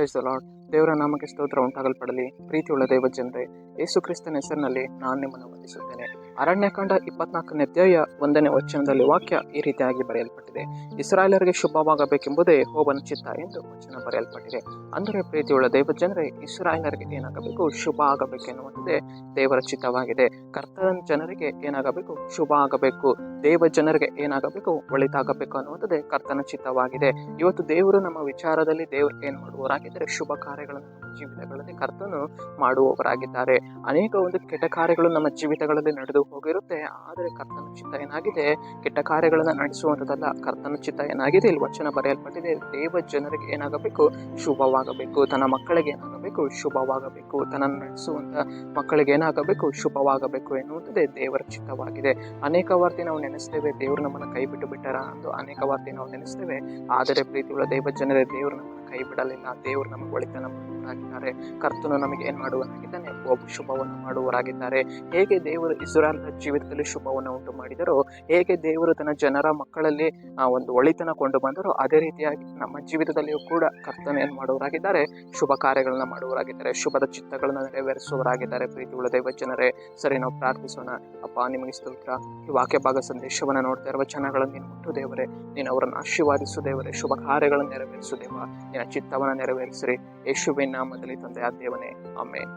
Praise the lord. ದೇವರ ನಾಮಕ್ಕೆ ಸ್ತೋತ್ರ ಉಂಟಾಗಲ್ಪಡಲಿ. ಪ್ರೀತಿಯುಳ್ಳ ದೈವ ಜನರೇ, ಯೇಸು ಕ್ರಿಸ್ತನ ಹೆಸರಿನಲ್ಲಿ ನಾನು ನಿಮ್ಮನ್ನು ವಂದಿಸುತ್ತೇನೆ. ಅರಣ್ಯಕಾಂಡ 24ನೇ ಅಧ್ಯಾಯ 1ನೇ ವಚನದಲ್ಲಿ ವಾಕ್ಯ ಈ ರೀತಿಯಾಗಿ ಬರೆಯಲ್ಪಟ್ಟಿದೆ. ಇಸ್ರಾಯೇಲರಿಗೆ ಶುಭವಾಗಬೇಕೆಂಬುದೇ ಯೆಹೋವನ ಚಿತ್ತ ಎಂದು ವಚನ ಬರೆಯಲ್ಪಟ್ಟಿದೆ. ಅಂದರೆ ಪ್ರೀತಿಯುಳ್ಳ ದೈವ ಜನರೇ, ಇಸ್ರಾಯೇಲರಿಗೆ ಏನಾಗಬೇಕು? ಶುಭ ಆಗಬೇಕೆನ್ನುವಂಥದ್ದೇ ದೇವರ ಚಿತ್ತವಾಗಿದೆ. ಕರ್ತನ ಜನರಿಗೆ ಏನಾಗಬೇಕು? ಶುಭ ಆಗಬೇಕು. ದೇವ ಜನರಿಗೆ ಏನಾಗಬೇಕು? ಒಳಿತಾಗಬೇಕು ಅನ್ನುವಂಥದ್ದೇ ಕರ್ತನ ಚಿತ್ತವಾಗಿದೆ. ಇವತ್ತು ದೇವರು ನಮ್ಮ ವಿಚಾರದಲ್ಲಿ ದೇವರು ಏನ್ ಮಾಡುವವರಾಗಿದ್ದಾರೆ? ಶುಭ ಕಾರ್ಯಗಳನ್ನು ನಮ್ಮ ಜೀವಿತಗಳಲ್ಲಿ ಕರ್ತನು ಮಾಡುವವರಾಗಿದ್ದಾರೆ. ಅನೇಕ ಒಂದು ಕೆಟ್ಟ ಕಾರ್ಯಗಳು ನಮ್ಮ ಜೀವಿತಗಳಲ್ಲಿ ನಡೆದು ಹೋಗಿರುತ್ತೆ. ಆದರೆ ಕರ್ತನ ಚಿತ್ತ ಏನಾಗಿದೆ? ಕೆಟ್ಟ ಕಾರ್ಯಗಳನ್ನ ನಡೆಸುವಂಥದ್ದಲ್ಲ. ಕರ್ತನ ಚಿತ್ತ ಏನಾಗಿದೆ? ಇಲ್ಲಿ ವಚನ ಬರೆಯಲ್ಪಟ್ಟಿದೆ. ದೇವ ಜನರಿಗೆ ಏನಾಗಬೇಕು? ಶುಭವಾಗಬೇಕು. ತನ್ನ ಮಕ್ಕಳಿಗೆ ಏನಾಗಬೇಕು? ಶುಭವಾಗಬೇಕು. ತನ್ನನ್ನು ನಡೆಸುವಂತ ಮಕ್ಕಳಿಗೆ ಏನಾಗಬೇಕು? ಶುಭವಾಗಬೇಕು ಎನ್ನುವಂಥದ್ದೇ ದೇವರ ಚಿತ್ತವಾಗಿದೆ. ಅನೇಕ ವಾರ್ತೆ ನಾವು ನೆನೆಸ್ತೇವೆ, ದೇವರು ನಮ್ಮನ್ನು ಕೈ ಬಿಟ್ಟು ಬಿಟ್ಟಾರ ಅಂತ ಅನೇಕ ವಾರ್ತೆ ನಾವು ನೆನೆಸ್ತೇವೆ. ಆದರೆ ಪ್ರೀತಿಯುಳ್ಳ ದೈವ ಜನರೇ, ದೇವರು ನಮ್ಮನ್ನು ಕೈ ಬಿಡಲಿಲ್ಲ. ದೇವರು ನಮಗೆ ಒಳಿತನ ಮಾಡುವವರಾಗಿದ್ದಾರೆ. ಕರ್ತನು ನಮಗೆ ಏನ್ ಮಾಡುವವರಾಗಿದ್ದಾನೆ? ಒಬ್ಬ ಶುಭವನ್ನು ಮಾಡುವವರಾಗಿದ್ದಾರೆ. ಹೇಗೆ ದೇವರು ಇಸ್ರಾಯೇಲರ ಜೀವಿತದಲ್ಲಿ ಶುಭವನ್ನು ಉಂಟು ಮಾಡಿದರೋ, ಹೇಗೆ ದೇವರು ತನ್ನ ಜನರ ಮಕ್ಕಳಲ್ಲಿ ಒಂದು ಒಳಿತನ ಕೊಂಡು ಬಂದರೋ, ಅದೇ ರೀತಿಯಾಗಿ ನಮ್ಮ ಜೀವಿತದಲ್ಲಿಯೂ ಕೂಡ ಕರ್ತನ ಏನ್ ಮಾಡುವವರಾಗಿದ್ದಾರೆ? ಶುಭ ಕಾರ್ಯಗಳನ್ನ ಮಾಡುವವರಾಗಿದ್ದಾರೆ. ಶುಭದ ಚಿತ್ತಗಳನ್ನ ನೆರವೇರಿಸುವವರಾಗಿದ್ದಾರೆ. ಪ್ರೀತಿಯುಳ್ಳ ದೈವ ಜನರೇ, ಸರಿ, ನಾವು ಪ್ರಾರ್ಥಿಸೋಣ. ಅಪ್ಪ, ನಿಮಗೆ ಸ್ತೋತ್ರ. ಈ ವಾಕ್ಯ ಭಾಗ ಸಂದೇಶವನ್ನ ನೋಡ್ತಾ ಇರುವ ಜನಗಳನ್ನು ನೀನು ಮುಟ್ಟು ದೇವರೇ, ನೀನು ಅವರನ್ನು ಆಶೀರ್ವಾದಿಸು ದೇವರೇ. ಶುಭ ಕಾರ್ಯಗಳನ್ನು ನೆರವೇರಿಸು ದೇವ. ನಿನ್ನ ಚಿತ್ತವನ್ನು ನೆರವೇರಿಸಿರಿ. ಯೇಸುವಿನ ನಾಮದಲ್ಲಿ ತಂದೆ ಆ ದೇವನೇ, ಆಮೆನ್.